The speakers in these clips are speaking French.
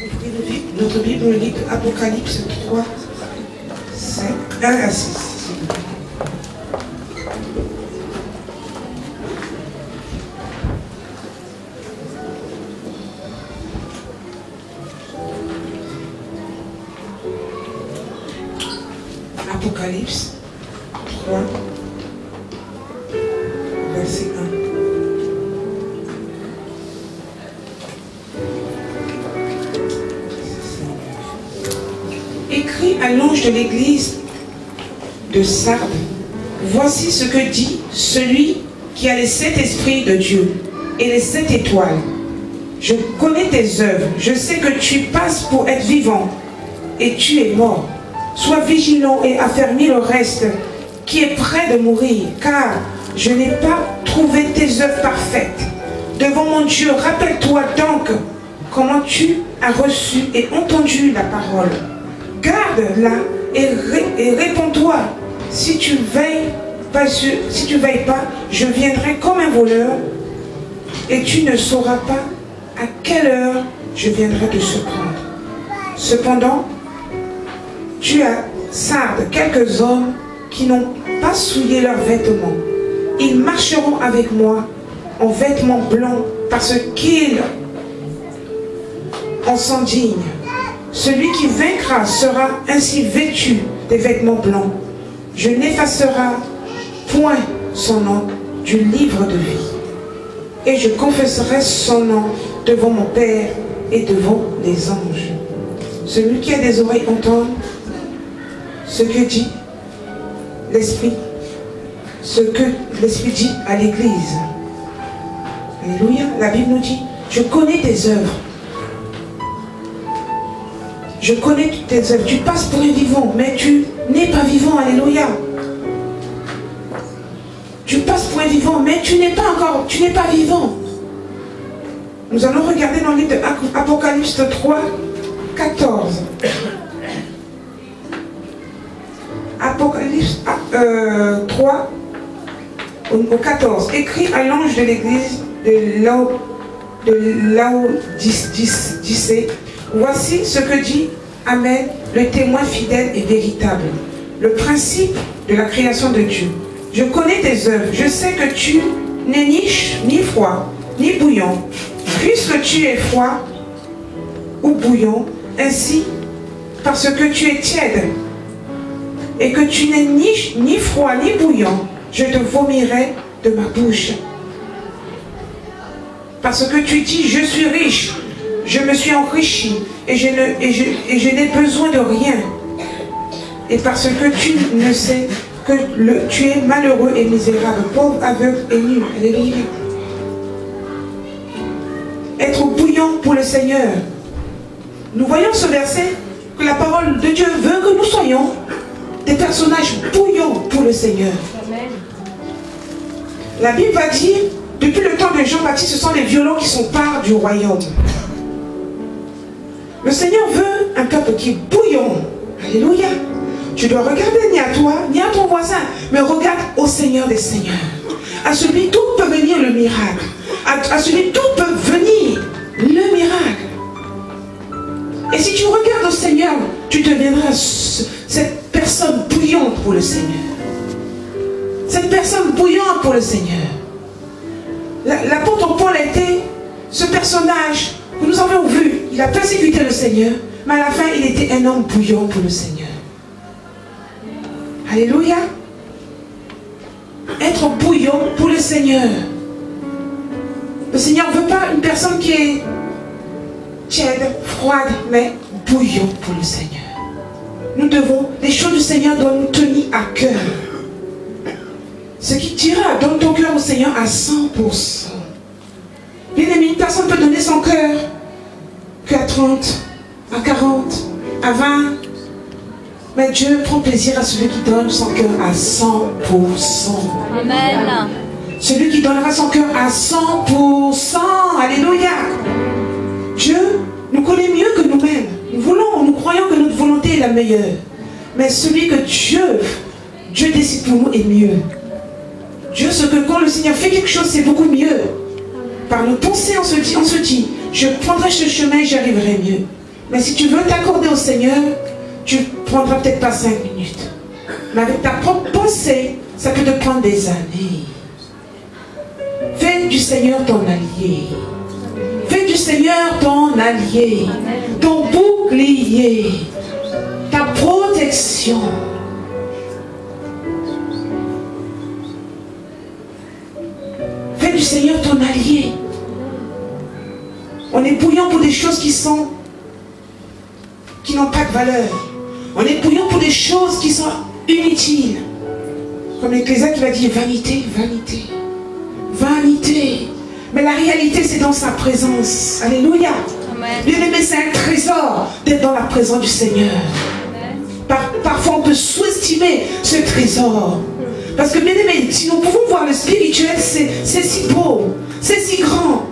Ouvrez notre Bible dans le livre d'Apocalypse 3, 5, 1 à 6. Apocalypse 3, verset 1. Écrit à l'ange de l'église de Sardes, voici ce que dit celui qui a les 7 esprits de Dieu et les 7 étoiles. Je connais tes œuvres, je sais que tu passes pour être vivant et tu es mort. Sois vigilant et affermis le reste qui est près de mourir, car je n'ai pas trouvé tes œuvres parfaites. Devant mon Dieu, rappelle-toi donc comment tu as reçu et entendu la parole. Garde-la et réponds-toi. Si tu veilles pas, je viendrai comme un voleur et tu ne sauras pas à quelle heure je viendrai te surprendre. Cependant, tu as Sardes quelques hommes qui n'ont pas souillé leurs vêtements. Ils marcheront avec moi en vêtements blancs parce qu'ils en sont dignes. Celui qui vaincra sera ainsi vêtu des vêtements blancs. Je n'effacerai point son nom du livre de vie. Et je confesserai son nom devant mon Père et devant les anges. Celui qui a des oreilles entende ce que dit l'Esprit, ce que l'Esprit dit à l'Église. Alléluia. La Bible nous dit, je connais tes œuvres. Je connais tes œuvres. Tu passes pour un vivant, mais tu n'es pas vivant. Alléluia. Tu passes pour un vivant, mais tu n'es pas encore, tu n'es pas vivant. Nous allons regarder dans le livre d'Apocalypse 3, 14. Apocalypse 3, au 14. Écrit à l'ange de l'église de Laodicée. Voici ce que dit Amen, le témoin fidèle et véritable, le principe de la création de Dieu. Je connais tes œuvres, je sais que tu n'es ni froid, ni bouillant. Puisque tu es froid ou bouillant, ainsi, parce que tu es tiède, et que tu n'es ni froid ni bouillant, je te vomirai de ma bouche. Parce que tu dis, je suis riche, je me suis enrichi, et je n'ai besoin de rien. Et parce que tu ne sais que tu es malheureux et misérable, pauvre, aveugle et nu. Alléluia. Être bouillant pour le Seigneur. Nous voyons ce verset, que la parole de Dieu veut que nous soyons des personnages bouillants pour le Seigneur. Amen. La Bible va dire, depuis le temps de Jean-Baptiste, ce sont les violents qui sont part du royaume. Le Seigneur veut un peuple qui est bouillant. Alléluia. Tu dois regarder ni à toi, ni à ton voisin, mais regarde au Seigneur des Seigneurs. À celui d'où peut venir le miracle. À celui d'où peut venir le miracle. Et si tu regardes au Seigneur, tu deviendras cette personne bouillante pour le Seigneur. Cette personne bouillante pour le Seigneur. L'apôtre Paul était ce personnage que nous avons vu. Il a persécuté le Seigneur, mais à la fin, il était un homme bouillant pour le Seigneur. Alléluia. Être bouillant pour le Seigneur. Le Seigneur ne veut pas une personne qui est tiède, froide, mais bouillant pour le Seigneur. Nous devons, les choses du Seigneur doivent nous tenir à cœur. Ce qui dira, donne ton cœur au Seigneur à 100%. Bien aimé, une personne peut donner son cœur qu'à 30, à 40, à 20. Mais Dieu prend plaisir à celui qui donne son cœur à 100%. Amen. Celui qui donnera son cœur à 100%. Alléluia. Dieu nous connaît mieux que nous-mêmes. Nous croyons que notre volonté est la meilleure. Mais celui que Dieu décide pour nous est mieux. Dieu, ce que quand le Seigneur fait quelque chose, c'est beaucoup mieux. Par nos pensées, on se dit, je prendrai ce chemin et j'arriverai mieux. Mais si tu veux t'accorder au Seigneur, tu ne prendras peut-être pas 5 minutes. Mais avec ta propre pensée, ça peut te prendre des années. Fais du Seigneur ton allié. Fais du Seigneur ton allié. Ton bouclier. Ta protection. Fais du Seigneur ton allié. On est bouillant pour des choses qui n'ont pas de valeur. On est bouillant pour des choses qui sont inutiles. Comme l'Ecclésiaste qui va dire vanité, vanité, vanité. Mais la réalité, c'est dans sa présence. Alléluia. Bien-aimé, c'est un trésor d'être dans la présence du Seigneur. Parfois, on peut sous-estimer ce trésor. Parce que, bien-aimé, si nous pouvons voir le spirituel, c'est si beau, c'est si grand.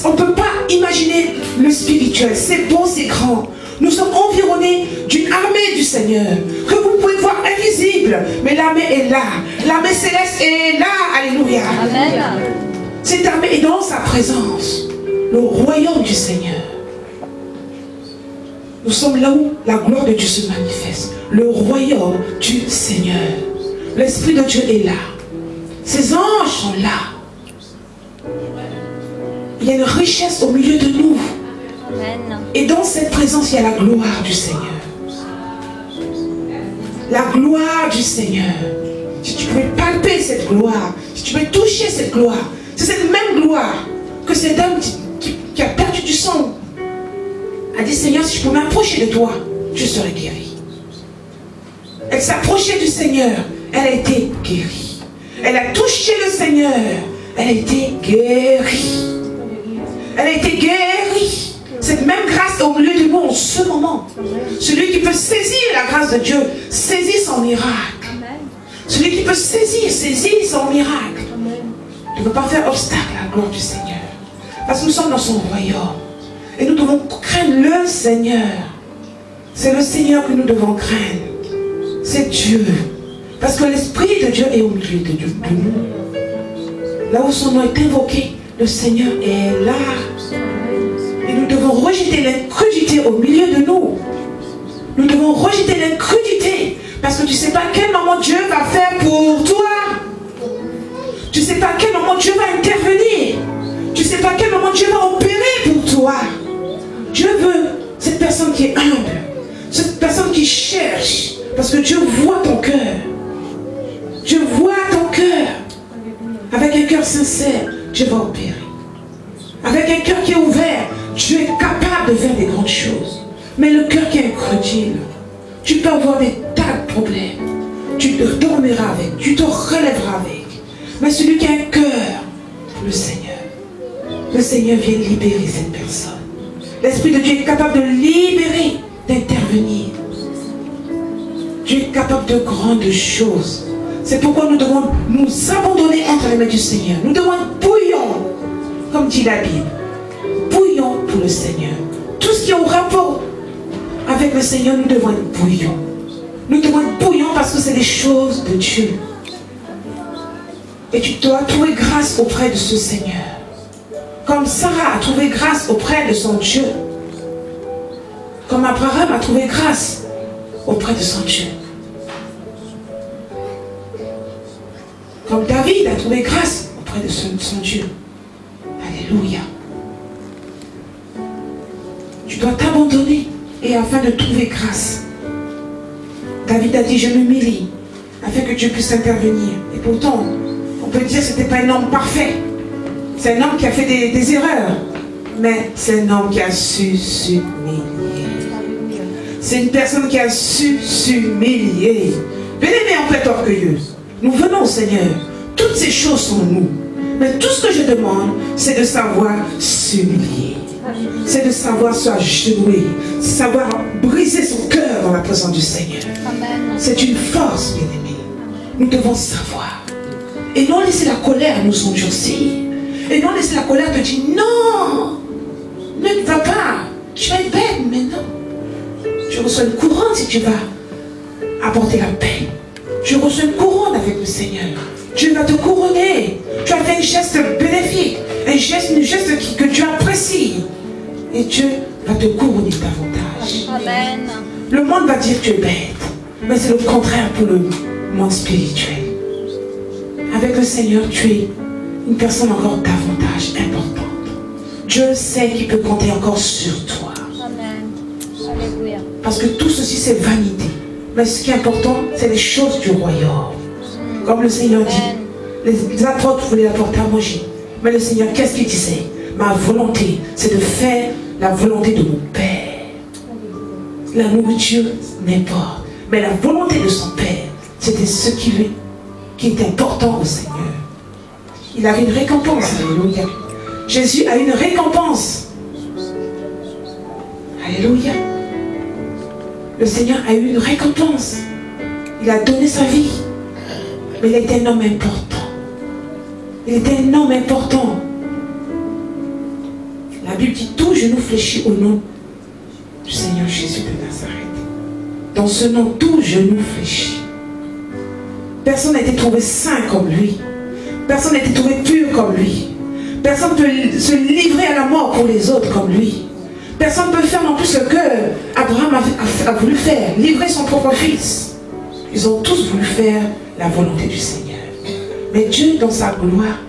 On ne peut pas imaginer le spirituel. C'est beau, c'est grand. Nous sommes environnés d'une armée du Seigneur, que vous pouvez voir invisible, mais l'armée est là. L'armée céleste est là. Alléluia. Amen. Cette armée est dans sa présence. Le royaume du Seigneur. Nous sommes là où la gloire de Dieu se manifeste. Le royaume du Seigneur. L'Esprit de Dieu est là. Ses anges sont là. Il y a une richesse au milieu de nous. Amen. Et dans cette présence, il y a la gloire du Seigneur. La gloire du Seigneur. Si tu pouvais palper cette gloire, si tu pouvais toucher cette gloire, c'est cette même gloire que cet homme qui a perdu du sang a dit, Seigneur, si je pouvais m'approcher de toi, je serais guéri. Elle s'approchait du Seigneur, elle a été guérie. Elle a touché le Seigneur, elle a été guérie. Elle a été guérie. Cette même grâce est au milieu de nous en ce moment. Celui qui peut saisir la grâce de Dieu, saisit son miracle. Celui qui peut saisir son miracle. Ne peut pas faire obstacle à la gloire du Seigneur. Parce que nous sommes dans son royaume. Et nous devons craindre le Seigneur. C'est le Seigneur que nous devons craindre. C'est Dieu. Parce que l'Esprit de Dieu est au milieu de nous. Là où son nom est invoqué, le Seigneur est là. Et nous devons rejeter l'incrédulité au milieu de nous. Nous devons rejeter l'incrédulité. Parce que tu ne sais pas à quel moment Dieu va faire pour toi. Tu ne sais pas à quel moment Dieu va intervenir. Tu ne sais pas à quel moment Dieu va opérer pour toi. Dieu veut cette personne qui est humble. Cette personne qui cherche. Parce que Dieu voit ton cœur. Dieu voit ton cœur. Avec un cœur sincère, Dieu va opérer. Avec un cœur qui est ouvert, Dieu est capable de faire des grandes choses. Mais le cœur qui est incrédule, tu peux avoir des tas de problèmes. Tu te dormiras avec, tu te relèveras avec. Mais celui qui a un cœur pour le Seigneur vient libérer cette personne. L'Esprit de Dieu est capable de libérer, d'intervenir. Dieu est capable de grandes choses. C'est pourquoi nous devons nous abandonner entre les mains du Seigneur. Nous devons être bouillants, comme dit la Bible. Bouillants pour le Seigneur. Tout ce qui est en rapport avec le Seigneur, nous devons être bouillants. Nous devons être bouillants parce que c'est des choses de Dieu. Et tu dois trouver grâce auprès de ce Seigneur. Comme Sarah a trouvé grâce auprès de son Dieu. Comme Abraham a trouvé grâce auprès de son Dieu. Comme David a trouvé grâce auprès de son Dieu. Alléluia. Tu dois t'abandonner et afin de trouver grâce. David a dit, je m'humilie afin que Dieu puisse intervenir. Et pourtant, on peut dire que ce n'était pas un homme parfait. C'est un homme qui a fait des erreurs. Mais c'est un homme qui a su s'humilier. C'est une personne qui a su s'humilier. Bien-aimé, on peut être orgueilleux. Nous venons au Seigneur. Toutes ces choses sont nous. Mais tout ce que je demande, c'est de savoir s'humilier. C'est de savoir s'agenouiller. Savoir briser son cœur dans la présence du Seigneur. C'est une force, bien-aimé. Nous devons savoir. Et non laisser la colère nous endurcir. Et non laisser la colère te dire non, ne va pas. Tu vas être bête, mais non. Tu reçois une couronne si tu vas apporter la paix. Tu reçois une couronne avec le Seigneur. Dieu va te couronner. Tu as fait un geste bénéfique. Un geste que Dieu apprécie. Et Dieu va te couronner davantage. Amen. Le monde va dire que tu es bête, mais c'est le contraire pour le monde spirituel. Avec le Seigneur, tu es une personne encore davantage importante. Dieu sait qu'il peut compter encore sur toi. Amen. Alléluia. Parce que tout ceci, c'est vanité. Mais ce qui est important, c'est les choses du royaume. Comme le Seigneur dit, les apôtres voulaient apporter à manger. Mais le Seigneur, qu'est-ce qu'il disait? Ma volonté, c'est de faire la volonté de mon Père. La nourriture, n'importe. Mais la volonté de son Père, c'était ce qui était important au Seigneur. Il avait une récompense. Alléluia. Jésus a une récompense. Alléluia. Le Seigneur a eu une récompense. Il a donné sa vie. Mais il était un homme important. Il était un homme important. La Bible dit tout genou fléchit au nom du Seigneur Jésus de Nazareth. Dans ce nom, tout genou fléchit. Personne n'a été trouvé saint comme lui. Personne n'a été trouvé pur comme lui. Personne ne peut se livrer à la mort pour les autres comme lui. Personne ne peut faire non plus ce que Abraham a voulu faire, livrer son propre fils. Ils ont tous voulu faire la volonté du Seigneur. Mais Dieu, dans sa gloire,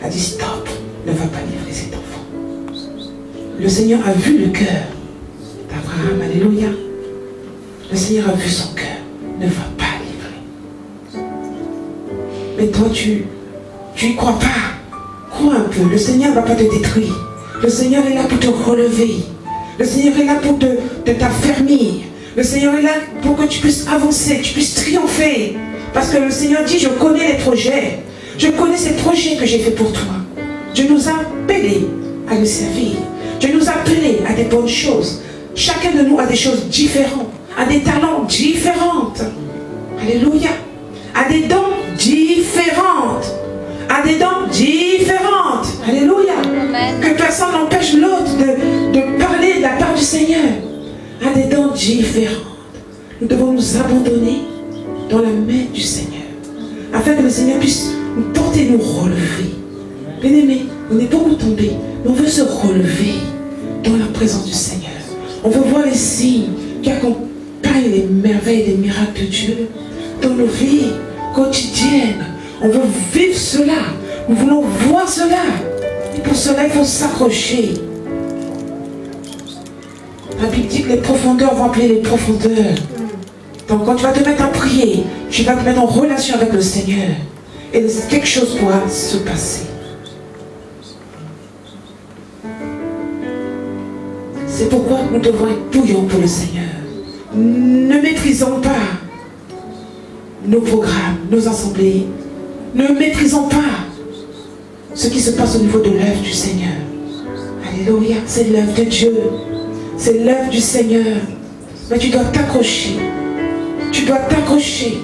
a dit stop, ne va pas livrer cet enfant. Le Seigneur a vu le cœur d'Abraham, alléluia. Le Seigneur a vu son cœur, ne va pas livrer. Mais toi, tu n'y crois pas. Crois un peu, le Seigneur ne va pas te détruire. Le Seigneur est là pour te relever. Le Seigneur est là pour te t'affermir. Le Seigneur est là pour que tu puisses avancer, tu puisses triompher. Parce que le Seigneur dit, je connais les projets. Je connais ces projets que j'ai fait pour toi. Dieu nous a appelés à le servir. Dieu nous a appelés à des bonnes choses. Chacun de nous a des choses différentes, a des talents différents. Alléluia. A des dons différentes. A des dons différentes. Alléluia. Amen. Que personne n'empêche l'autre de parler de la part du Seigneur. A des dons différentes. Nous devons nous abandonner dans la main du Seigneur. Afin que le Seigneur puisse nous porter, nous relever. Bien-aimés, on est beaucoup tombés, mais on veut se relever dans la présence du Seigneur. On veut voir les signes qui accompagnent les merveilles et les miracles de Dieu dans nos vies quotidiennes. On veut vivre cela. Nous voulons voir cela. Et pour cela, il faut s'accrocher. La Bible dit que les profondeurs vont appeler les profondeurs. Donc quand tu vas te mettre à prier, tu vas te mettre en relation avec le Seigneur. Et quelque chose pourra se passer. C'est pourquoi nous devons être bouillants pour le Seigneur. Ne méprisons pas nos programmes, nos assemblées. Ne méprisons pas ce qui se passe au niveau de l'œuvre du Seigneur. Alléluia, c'est l'œuvre de Dieu. C'est l'œuvre du Seigneur. Mais tu dois t'accrocher. Tu dois t'accrocher.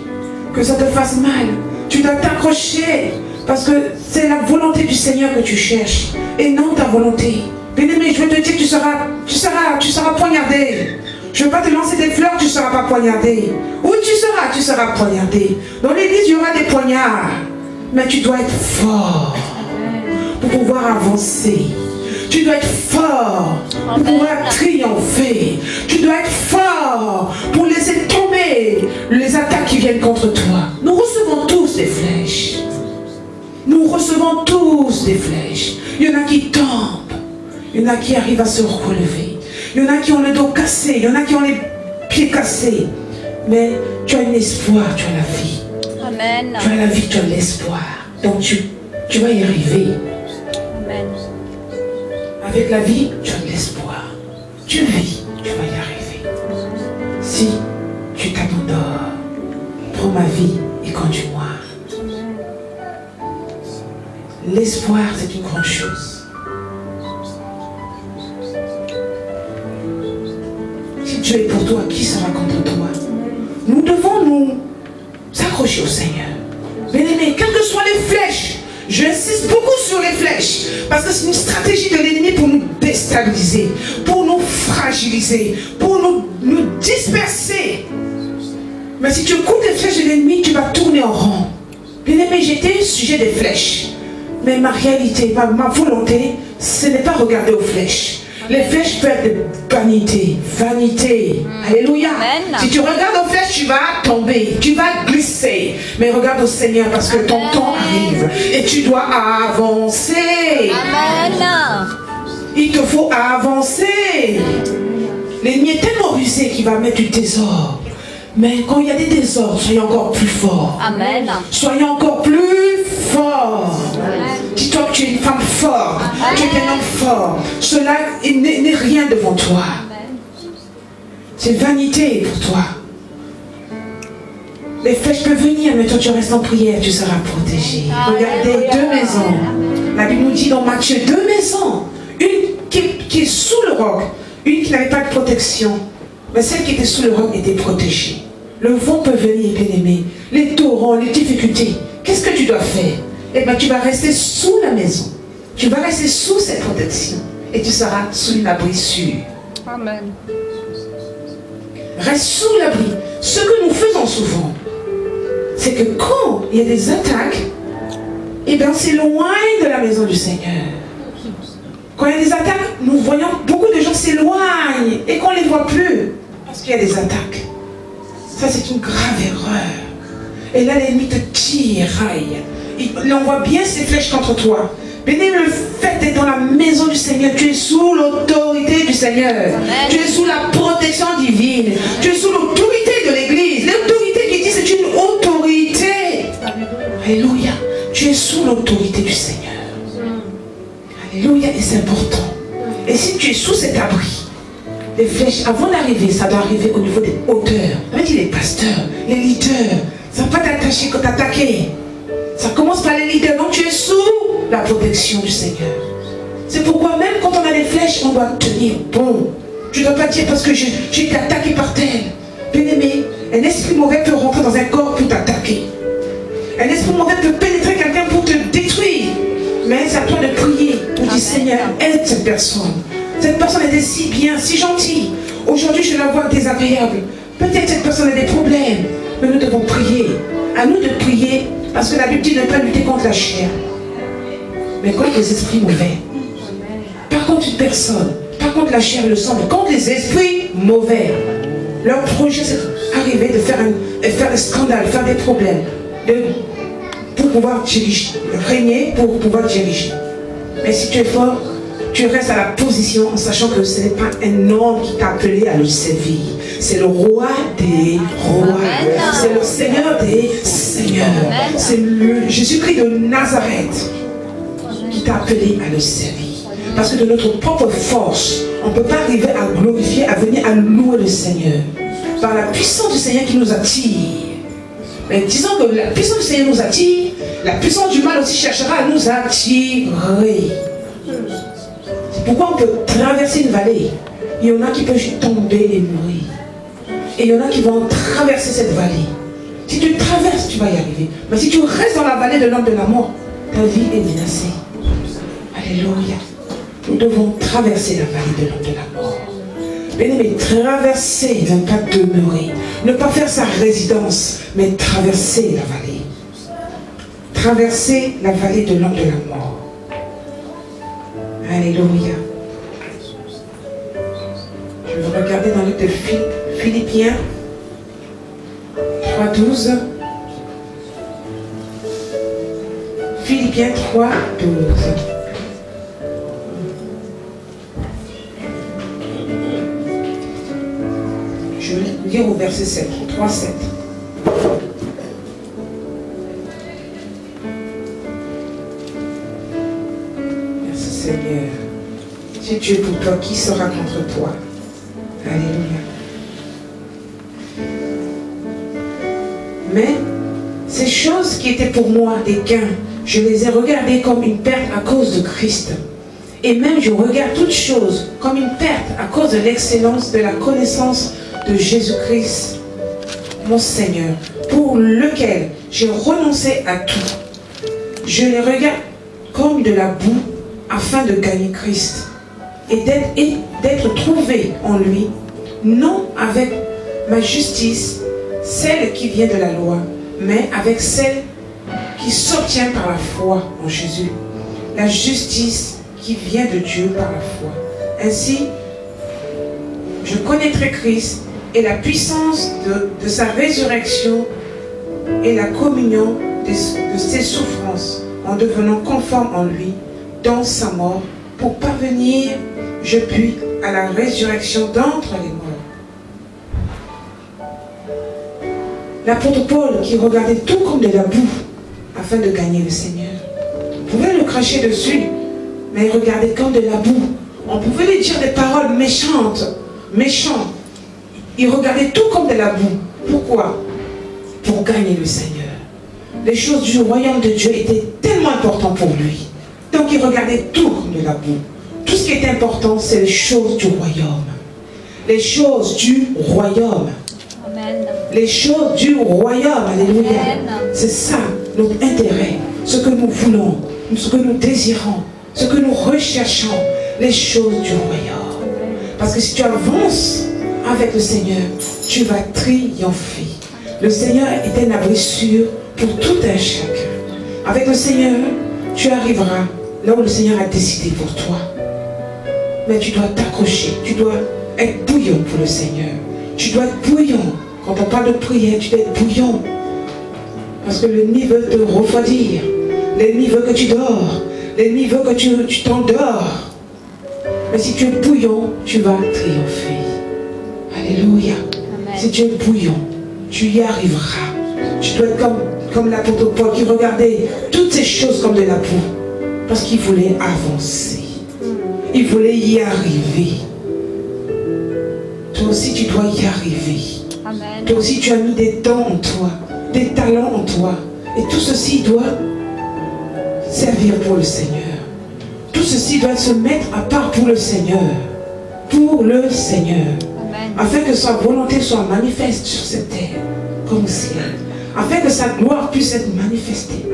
Que ça te fasse mal. Tu dois t'accrocher. Parce que c'est la volonté du Seigneur que tu cherches. Et non ta volonté. Bien-aimé, je veux te dire que tu seras poignardé. Je ne veux pas te lancer des fleurs, tu ne seras pas poignardé. Où tu seras poignardé. Dans l'église, il y aura des poignards. Mais tu dois être fort pour pouvoir avancer. Tu dois être fort pour pouvoir triompher. Tu dois être fort pour laisser tomber les attaques qui viennent contre toi. Nous recevons tous des flèches. Nous recevons tous des flèches. Il y en a qui tombent. Il y en a qui arrivent à se relever. Il y en a qui ont le dos cassé. Il y en a qui ont les pieds cassés. Mais tu as un espoir, tu as la vie. Amen. Tu as la vie, tu as l'espoir. Donc tu vas y arriver. Amen. Avec la vie, tu as de l'espoir. Tu vis, tu vas y arriver. Si tu t'abandonnes, prends ma vie et conduis-moi. L'espoir, c'est une grande chose. Si Dieu est pour toi, qui sera contre toi? Nous devons nous accrocher au Seigneur. Bien-aimés, quelles que soient les flèches, j'insiste beaucoup sur les flèches, parce que c'est une stratégie de l'ennemi pour nous déstabiliser, pour nous fragiliser, pour nous disperser. Mais si tu écoutes les flèches de l'ennemi, tu vas tourner en rond. Bien-aimé, j'étais sujet des flèches. Mais ma réalité, ma volonté, ce n'est pas regarder aux flèches. Les flèches peuvent être vanité. Vanité. Alléluia. Amen. Si tu regardes aux flèches, tu vas tomber, tu vas glisser. Mais regarde au Seigneur parce que ton temps arrive et tu dois avancer. Amen. Il te faut avancer. L'ennemi est tellement rusé qu'il va mettre du désordre. Mais quand il y a des désordres, soyez encore plus forts. Amen. Soyez encore plus forts. Dis-toi que tu es une femme forte. Tu es un homme fort. Cela n'est rien devant toi. C'est vanité pour toi. Les flèches peuvent venir, mais toi tu restes en prière, tu seras protégé. Regardez, 2 maisons. La Bible nous dit dans Matthieu, 2 maisons. Une qui est sous le roc, une qui n'avait pas de protection. Mais celle qui était sous le roc était protégée. Le vent peut venir, bien-aimé. Les torrents, les difficultés. Qu'est-ce que tu dois faire? Eh bien, tu vas rester sous la maison. Tu vas rester sous cette protection. Et tu seras sous une abri sûr. Amen. Reste sous l'abri. Ce que nous faisons souvent, c'est que quand il y a des attaques, eh bien, on s'éloigne de la maison du Seigneur. Quand il y a des attaques, nous voyons beaucoup de gens s'éloignent et qu'on ne les voit plus parce qu'il y a des attaques. Ça, c'est une grave erreur. Et là, l'ennemi te tiraille. Il envoie bien ses flèches contre toi. Bénis le fait d'être dans la maison du Seigneur. Tu es sous l'autorité du Seigneur. Amen. Tu es sous la protection divine. Tu es sous l'autorité de l'Église. L'autorité qui dit c'est une autorité. Alléluia. Tu es sous l'autorité du Seigneur. Alléluia. Et c'est important. Et si tu es sous cet abri, les flèches, avant d'arriver, ça doit arriver au niveau des hauteurs. On dit les pasteurs, les leaders. Ça ne va pas t'attacher quand t'attaquer. Ça commence par les leaders. Donc tu es sous la protection du Seigneur. C'est pourquoi même quand on a des flèches, on doit tenir bon. Tu ne dois pas dire parce que j'ai été attaqué par tel. Bien-aimé, un esprit mauvais peut rentrer dans un corps pour t'attaquer. Un esprit mauvais peut pénétrer quelqu'un pour te détruire. Mais c'est à toi de prier pour dire Seigneur, aide cette personne. Cette personne était si bien, si gentille. Aujourd'hui, je la vois désagréable. Peut-être cette personne a des problèmes. Mais nous devons prier. À nous de prier. Parce que la Bible dit de ne pas lutter contre la chair. Mais contre les esprits mauvais. Pas contre une personne. Pas contre la chair et le sang. Mais contre les esprits mauvais. Leur projet, c'est d'arriver de faire un scandale, faire des problèmes. Pour pouvoir diriger. Régner pour pouvoir diriger. Mais si tu es fort, tu restes à la position en sachant que ce n'est pas un homme qui t'a appelé à le servir. C'est le roi des rois. C'est le Seigneur des seigneurs. C'est le Jésus-Christ de Nazareth qui t'a appelé à le servir. Parce que de notre propre force, on ne peut pas arriver à glorifier, à venir à louer le Seigneur. Par la puissance du Seigneur qui nous attire. Mais disons que la puissance du Seigneur nous attire, la puissance du mal aussi cherchera à nous attirer. Pourquoi on peut traverser une vallée? Il y en a qui peuvent tomber et mourir. Et il y en a qui vont traverser cette vallée. Si tu traverses, tu vas y arriver. Mais si tu restes dans la vallée de l'homme de la mort, ta vie est menacée. Alléluia. Nous devons traverser la vallée de l'homme de la mort. Bien-aimé, traverser, ne pas demeurer. Ne pas faire sa résidence, mais traverser la vallée. Traverser la vallée de l'homme de la mort. Alléluia. Je vais regarder dans le livre de Philippiens 3:12. Philippiens 3:12. Je vais lire au verset 7. 3:7. Seigneur, si Dieu est pour toi, qui sera contre toi? Alléluia. Mais ces choses qui étaient pour moi des gains, je les ai regardées comme une perte à cause de Christ. Et même je regarde toutes choses comme une perte à cause de l'excellence de la connaissance de Jésus-Christ, mon Seigneur, pour lequel j'ai renoncé à tout. Je les regarde comme de la boue afin de gagner Christ et d'être trouvé en lui, non avec ma justice, celle qui vient de la loi, mais avec celle qui s'obtient par la foi en Jésus. La justice qui vient de Dieu par la foi. Ainsi, je connaîtrai Christ et la puissance de sa résurrection et la communion de ses souffrances en devenant conforme en lui dans sa mort pour parvenir, je puis, à la résurrection d'entre les morts. L'apôtre Paul qui regardait tout comme de la boue afin de gagner le Seigneur. On pouvait le cracher dessus, mais il regardait comme de la boue. On pouvait lui dire des paroles méchantes. Il regardait tout comme de la boue. Pourquoi? Pour gagner le Seigneur. Les choses du royaume de Dieu étaient tellement importantes pour lui. Donc il regardait tout comme de la boue. Tout ce qui est important, c'est les choses du royaume. Les choses du royaume. Amen. Les choses du royaume. Alléluia. C'est ça notre intérêt. Ce que nous voulons, ce que nous désirons, ce que nous recherchons. Les choses du royaume. Parce que si tu avances avec le Seigneur, tu vas triompher. Le Seigneur est un abri sûr pour tout un chacun. Avec le Seigneur, tu arriveras là où le Seigneur a décidé pour toi. Mais tu dois t'accrocher, tu dois être bouillant pour le Seigneur. Tu dois être bouillant. Quand on parle de prière, tu dois être bouillant. Parce que l'ennemi veut te refroidir. L'ennemi veut que tu dors. L'ennemi veut que tu t'endors. Mais si tu es bouillant, tu vas triompher. Alléluia. Amen. Si tu es bouillant, tu y arriveras. Tu dois être comme l'apôtre Paul qui regardait toutes ces choses comme de la boue. Parce qu'il voulait avancer. Il voulait y arriver. Toi aussi, tu dois y arriver. Amen. Toi aussi, tu as mis des dons en toi, des talents en toi. Et tout ceci doit servir pour le Seigneur. Tout ceci doit se mettre à part pour le Seigneur. Pour le Seigneur. Amen. Afin que sa volonté soit manifeste sur cette terre, comme au ciel. Afin que sa gloire puisse être manifestée.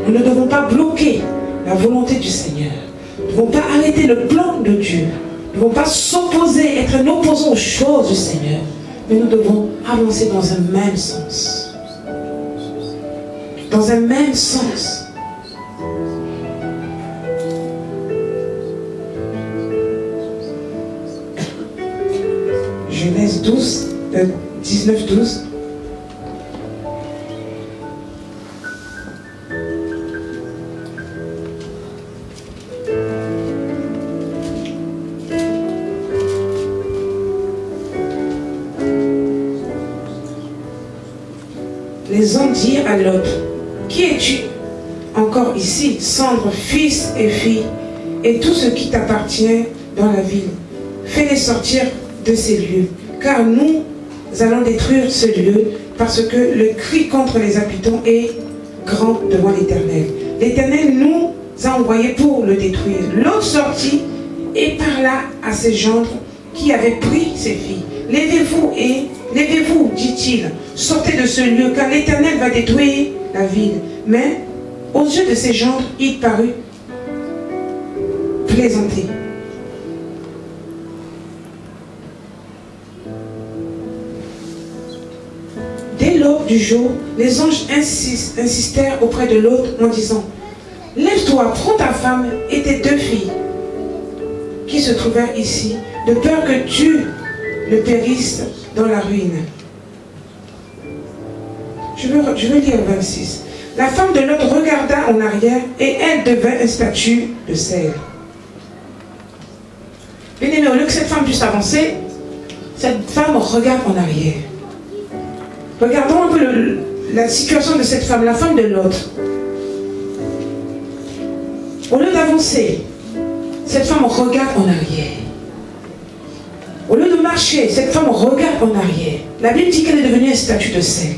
Nous ne devons pas bloquer la volonté du Seigneur. Nous ne devons pas arrêter le plan de Dieu. Nous ne devons pas s'opposer, être un opposant aux choses du Seigneur. Mais nous devons avancer dans un même sens. Dans un même sens. Genèse 12, 19, 12. Les hommes dirent à Lot, qui es-tu encore ici, cendre, fils et filles, et tout ce qui t'appartient dans la ville? Fais-les sortir de ces lieux, car nous allons détruire ce lieu, parce que le cri contre les habitants est grand devant l'Éternel. L'Éternel nous a envoyés pour le détruire. Lot sortit et parla à ses gendres qui avaient pris ses filles. Levez-vous, dit-il, sortez de ce lieu, car l'Éternel va détruire la ville. Mais aux yeux de ses gendres, il parut plaisanter. Dès l'aube du jour, les anges insistèrent auprès de l'autre en disant, lève-toi, prends ta femme et tes 2 filles qui se trouvèrent ici, de peur que tu ne périsses dans la ruine. Je veux lire 26. La femme de l'autre regarda en arrière et elle devint une statue de sel. Bien aimé, au lieu que cette femme puisse avancer, cette femme regarde en arrière. Regardons un peu la situation de cette femme, la femme de l'autre. Au lieu d'avancer, cette femme regarde en arrière. Au lieu de marcher, cette femme regarde en arrière. La Bible dit qu'elle est devenue une statue de sel.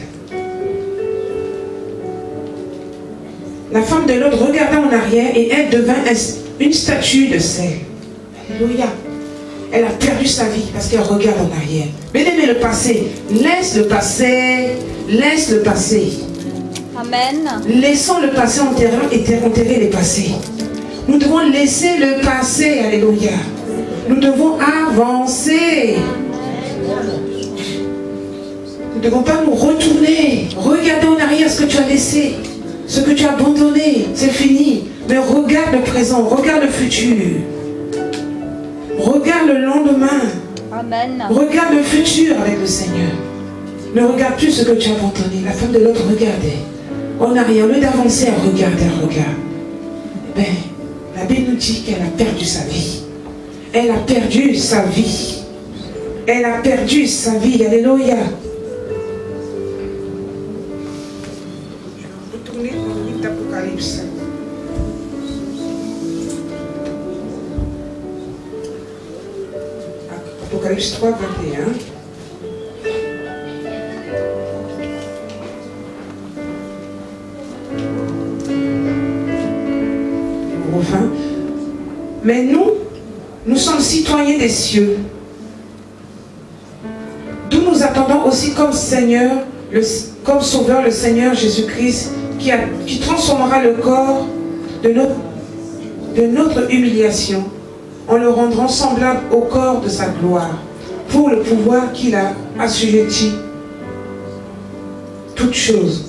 La femme de l'autre regarda en arrière et elle devint une statue de sel. Alléluia. Elle a perdu sa vie parce qu'elle regarde en arrière. Bien aimé, le passé. Laisse le passé. Laisse le passé. Amen. Laissons le passé enterrer les passés. Nous devons laisser le passé. Alléluia. Nous devons avancer. Nous ne devons pas nous retourner. Regarder en arrière ce que tu as laissé. Ce que tu as abandonné. C'est fini. Mais regarde le présent. Regarde le futur. Regarde le lendemain. Amen. Regarde le futur avec le Seigneur. Ne regarde plus ce que tu as entendu. La femme de l'autre regardait. En arrière, au lieu d'avancer, elle regarde, elle regarde. Ben, la Bible nous dit qu'elle a perdu sa vie. Elle a perdu sa vie. Elle a perdu sa vie. Alléluia. Je vais retourner au livre d'Apocalypse. Apocalypse 3, 21. Enfin, mais nous sommes citoyens des cieux, d'où nous attendons aussi comme Seigneur, comme Sauveur le Seigneur Jésus-Christ, qui transformera le corps de notre humiliation en le rendant semblable au corps de sa gloire, pour le pouvoir qu'il a assujetti toutes choses.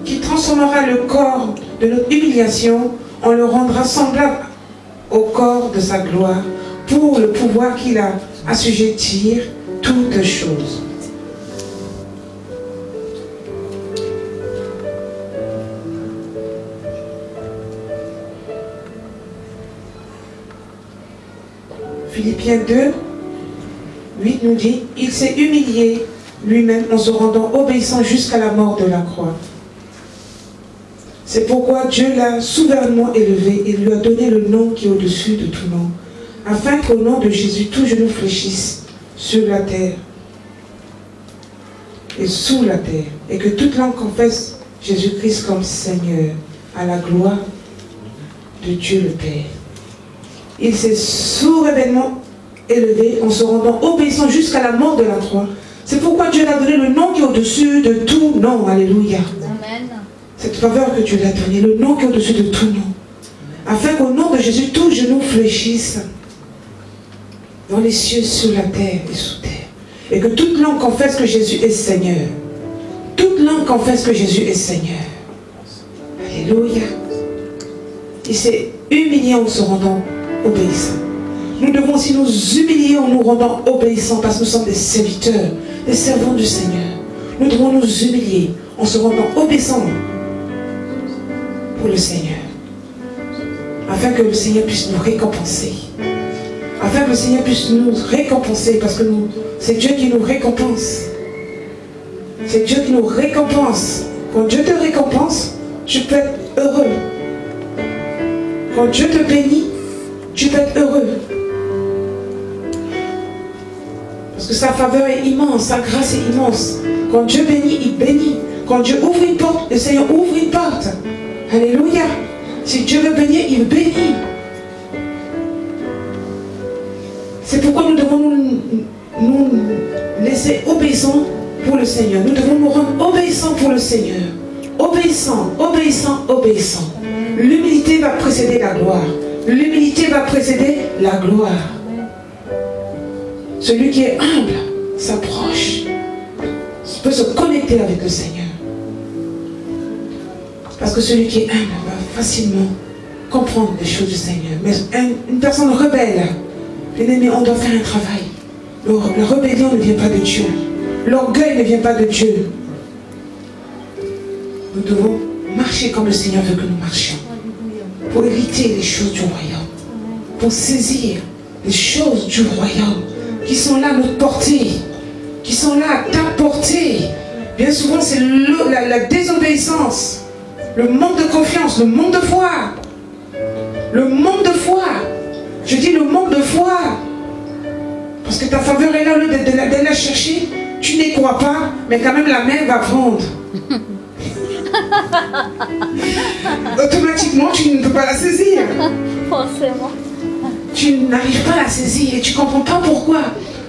Qui transformera le corps de notre humiliation, on le rendra semblable au corps de sa gloire, pour le pouvoir qu'il a assujettir toutes choses. Philippiens 2, 8 nous dit, il s'est humilié lui-même en se rendant obéissant jusqu'à la mort de la croix. C'est pourquoi Dieu l'a souverainement élevé et lui a donné le nom qui est au-dessus de tout nom, afin qu'au nom de Jésus, tout genou fléchisse sur la terre et sous la terre, et que toute langue confesse Jésus-Christ comme Seigneur, à la gloire de Dieu le Père. Il s'est souverainement élevé en se rendant obéissant jusqu'à la mort de la croix. C'est pourquoi Dieu l'a donné le nom qui est au-dessus de tout nom. Alléluia. Amen. Cette faveur que Dieu l'a donnée, le nom qui est au-dessus de tout nom. Afin qu'au nom de Jésus, tout genou fléchisse dans les cieux, sur la terre et sous terre. Et que toute langue confesse que Jésus est Seigneur. Toute langue confesse que Jésus est Seigneur. Alléluia. Il s'est humilié en se rendant obéissant. Nous devons aussi nous humilier en nous rendant obéissants parce que nous sommes des serviteurs, des servants du Seigneur. Nous devons nous humilier en se rendant obéissants pour le Seigneur. Afin que le Seigneur puisse nous récompenser. Afin que le Seigneur puisse nous récompenser parce que c'est Dieu qui nous récompense. C'est Dieu qui nous récompense. Quand Dieu te récompense, tu peux être heureux. Quand Dieu te bénit, tu peux être heureux. Parce que sa faveur est immense, sa grâce est immense. Quand Dieu bénit, il bénit. Quand Dieu ouvre une porte, le Seigneur ouvre une porte. Alléluia. Si Dieu veut bénir, il bénit. C'est pourquoi nous devons nous laisser obéissants pour le Seigneur. Nous devons nous rendre obéissants pour le Seigneur. Obéissants, obéissants, obéissants. L'humilité va précéder la gloire. L'humilité va précéder la gloire. Celui qui est humble s'approche, peut se connecter avec le Seigneur. Parce que celui qui est humble va facilement comprendre les choses du Seigneur. Mais une personne rebelle, bien aimé, on doit faire un travail. La rébellion ne vient pas de Dieu. L'orgueil ne vient pas de Dieu. Nous devons marcher comme le Seigneur veut que nous marchions. Pour éviter les choses du royaume. Pour saisir les choses du royaume qui sont là à notre portée. Qui sont là à ta portée. Bien souvent, c'est la désobéissance. Le manque de confiance, le manque de foi. Le manque de foi. Je dis le manque de foi. Parce que ta faveur est là, au lieu de la chercher, tu n'y crois pas, mais quand même la main va prendre. Automatiquement, tu ne peux pas la saisir. Forcément. Tu n'arrives pas à la saisir et tu ne comprends pas pourquoi.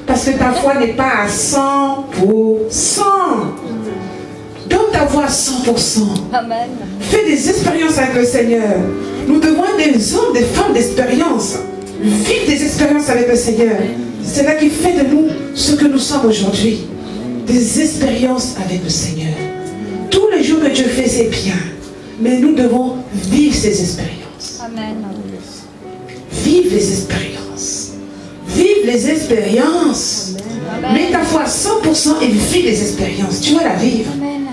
Parce que ta foi n'est pas à 100%. Donne ta voix à 100%. Amen. Fais des expériences avec le Seigneur. Nous devons être des hommes, des femmes d'expérience. Vivre des expériences avec le Seigneur. C'est là qui fait de nous ce que nous sommes aujourd'hui. Des expériences avec le Seigneur. Tous les jours que Dieu fait, c'est bien. Mais nous devons vivre ces expériences. Amen. Vive les expériences. Vive les expériences. Mets ta foi à 100% et vis les expériences. Tu vas la vivre. Amen.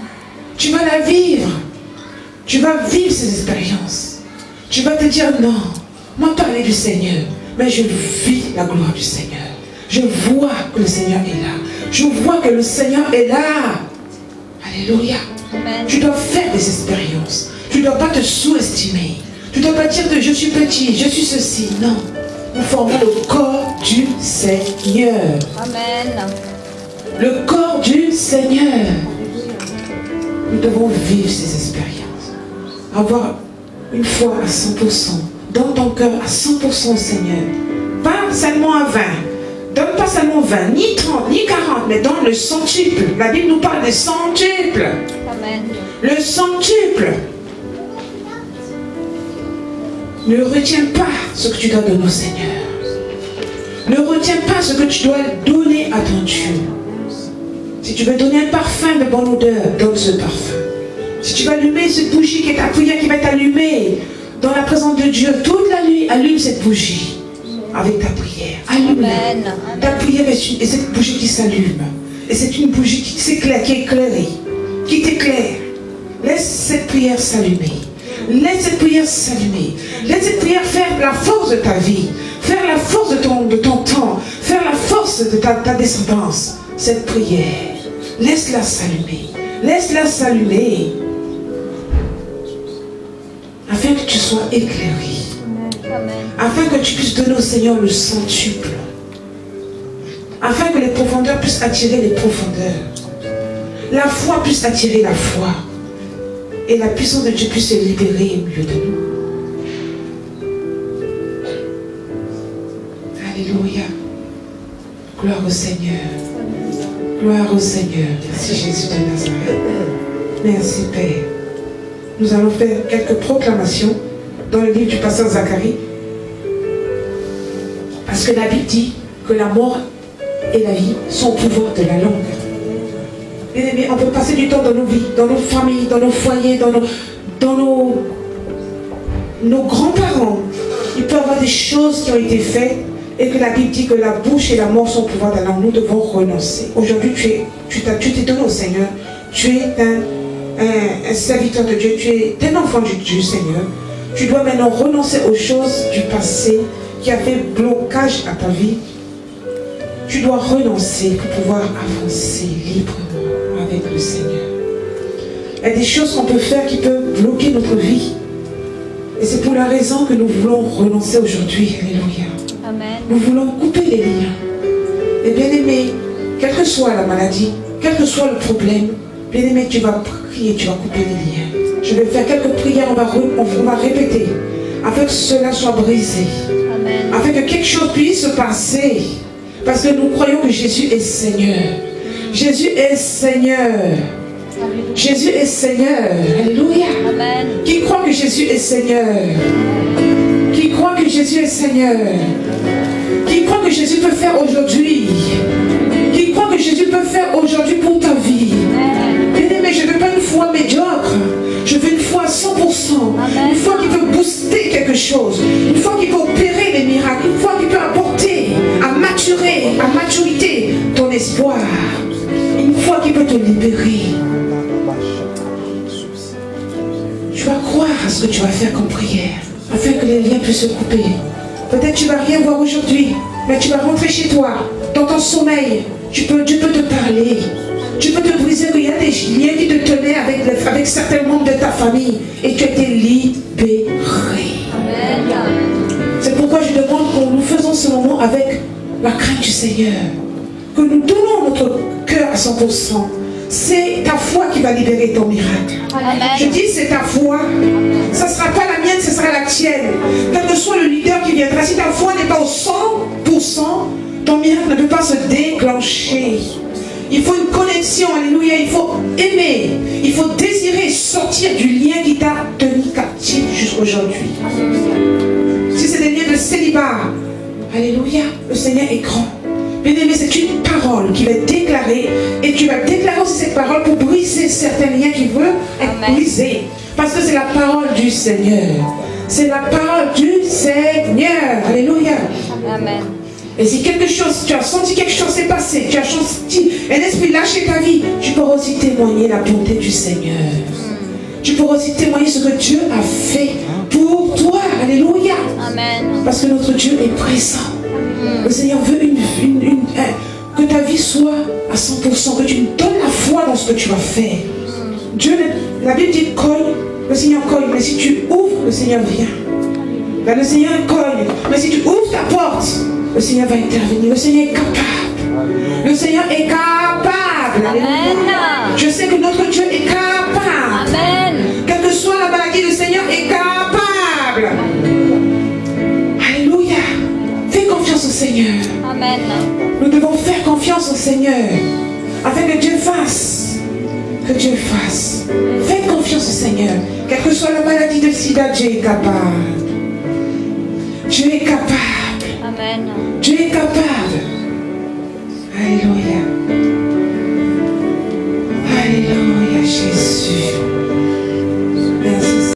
Tu vas la vivre. Tu vas vivre ces expériences. Tu vas te dire non. Moi parler du Seigneur. Mais je vis la gloire du Seigneur. Je vois que le Seigneur est là. Je vois que le Seigneur est là. Alléluia. Amen. Tu dois faire des expériences. Tu ne dois pas te sous-estimer. Tu ne dois pas dire que je suis petit, je suis ceci. Non. Nous formons le corps du Seigneur. Amen. Le corps du Seigneur. Nous devons vivre ces expériences. Avoir une foi à 100%. Dans ton cœur à 100% au Seigneur. Pas seulement à 20. Donne pas seulement 20, ni 30, ni 40, mais donne le centuple. La Bible nous parle des centuples. Amen. Le centuple. Ne retiens pas ce que tu dois donner au Seigneur. Ne retiens pas ce que tu dois donner à ton Dieu. Si tu veux donner un parfum de bonne odeur, donne ce parfum. Si tu vas allumer cette bougie qui est ta prière, qui va être allumée dans la présence de Dieu toute la nuit, allume cette bougie avec ta prière. Allume-la. Ta prière est cette bougie qui s'allume. Et c'est une bougie qui s'éclaire, qui est éclairée, qui t'éclaire. Laisse cette prière s'allumer. Laisse cette prière s'allumer. Laisse cette prière faire la force de ta vie. Faire la force de ton temps. Faire la force de ta descendance. Cette prière. Laisse-la s'allumer. Laisse-la s'allumer. Afin que tu sois éclairé. Amen. Afin que tu puisses donner au Seigneur le centuple. Afin que les profondeurs puissent attirer les profondeurs. La foi puisse attirer la foi. Et la puissance de Dieu puisse se libérer au milieu de nous. Alléluia. Gloire au Seigneur. Gloire au Seigneur. Merci Jésus de Nazareth. Merci Père. Nous allons faire quelques proclamations dans le livre du pasteur Zacharie. Parce que la Bible dit que la mort et la vie sont au pouvoir de la langue. Bien-aimés, on peut passer du temps dans nos vies, dans nos familles, dans nos foyers, dans nos grands-parents. Il peut y avoir des choses qui ont été faites et que la Bible dit que la bouche et la mort sont au pouvoir de la langue. Nous devons renoncer. Aujourd'hui, tu t'es donné au Seigneur. Tu es un serviteur de Dieu. Tu es un enfant du Seigneur. Tu dois maintenant renoncer aux choses du passé qui a fait blocage à ta vie. Tu dois renoncer pour pouvoir avancer librement avec le Seigneur. Il y a des choses qu'on peut faire qui peuvent bloquer notre vie. Et c'est pour la raison que nous voulons renoncer aujourd'hui. Alléluia. Amen. Nous voulons couper les liens. Et bien aimé, quelle que soit la maladie, quel que soit le problème, bien aimé, tu vas prier, tu vas couper les liens. Je vais faire quelques prières, on va répéter, afin que cela soit brisé. Amen. Afin que quelque chose puisse se passer. Parce que nous croyons que Jésus est Seigneur. Jésus est Seigneur. Jésus est Seigneur. Alléluia. Amen. Qui croit que Jésus est Seigneur? Qui croit que Jésus est Seigneur? Qui croit que Jésus peut faire aujourd'hui? Qui croit que Jésus peut faire aujourd'hui pour ta vie? Bien-aimé, je ne veux pas une foi médiocre. Je veux une foi à 100%. Amen. Une foi qui peut booster quelque chose. Une foi qui peut opérer les miracles. Une foi qui peut apporter à maturer, à maturité ton espoir. Une foi qui peut te libérer. Tu vas croire à ce que tu vas faire comme prière, afin que les liens puissent se couper. Peut-être tu ne vas rien voir aujourd'hui, mais tu vas rentrer chez toi, dans ton sommeil. Dieu peut te parler. Tu peux te briser qu'il y a des liens qui te tenaient avec certains membres de ta famille et tu as été libéré. C'est pourquoi je demande que nous faisons ce moment avec la crainte du Seigneur. Que nous donnons notre cœur à 100%. C'est ta foi qui va libérer ton miracle. Amen. Je dis c'est ta foi. Ça ne sera pas la mienne, ce sera la tienne. Quel que soit le leader qui viendra, si ta foi n'est pas au 100%, ton miracle ne peut pas se déclencher. Il faut une connexion, alléluia. Il faut aimer, il faut désirer sortir du lien qui t'a tenu captif jusqu'aujourd'hui. Si c'est des liens de célibat, alléluia, le Seigneur est grand. Bien-aimé, c'est une parole qui va être déclarée et tu vas déclarer aussi cette parole pour briser certains liens qui veulent être brisés. Parce que c'est la parole du Seigneur. C'est la parole du Seigneur. Alléluia. Amen. Et si quelque chose, tu as senti quelque chose s'est passé, tu as senti un esprit lâcher ta vie, tu pourras aussi témoigner la bonté du Seigneur. Tu pourras aussi témoigner ce que Dieu a fait pour toi. Alléluia. Amen. Parce que notre Dieu est présent. Le Seigneur veut que ta vie soit à 100%, que tu me donnes la foi dans ce que tu vas faire. Dieu, la Bible dit cogne, le Seigneur cogne, mais si tu ouvres, le Seigneur vient. Là, le Seigneur cogne, mais si tu ouvres ta porte, le Seigneur va intervenir. Le Seigneur est capable. Le Seigneur est capable. Amen. Je sais que notre Dieu est capable. Amen. Quelle que soit la maladie, le Seigneur est capable. Alléluia. Fais confiance au Seigneur. Amen. Nous devons faire confiance au Seigneur afin que Dieu fasse. Que Dieu fasse. Faites confiance au Seigneur. Quelle que soit la maladie de sida, Dieu est capable. Dieu est capable. Amen. Dieu est capable.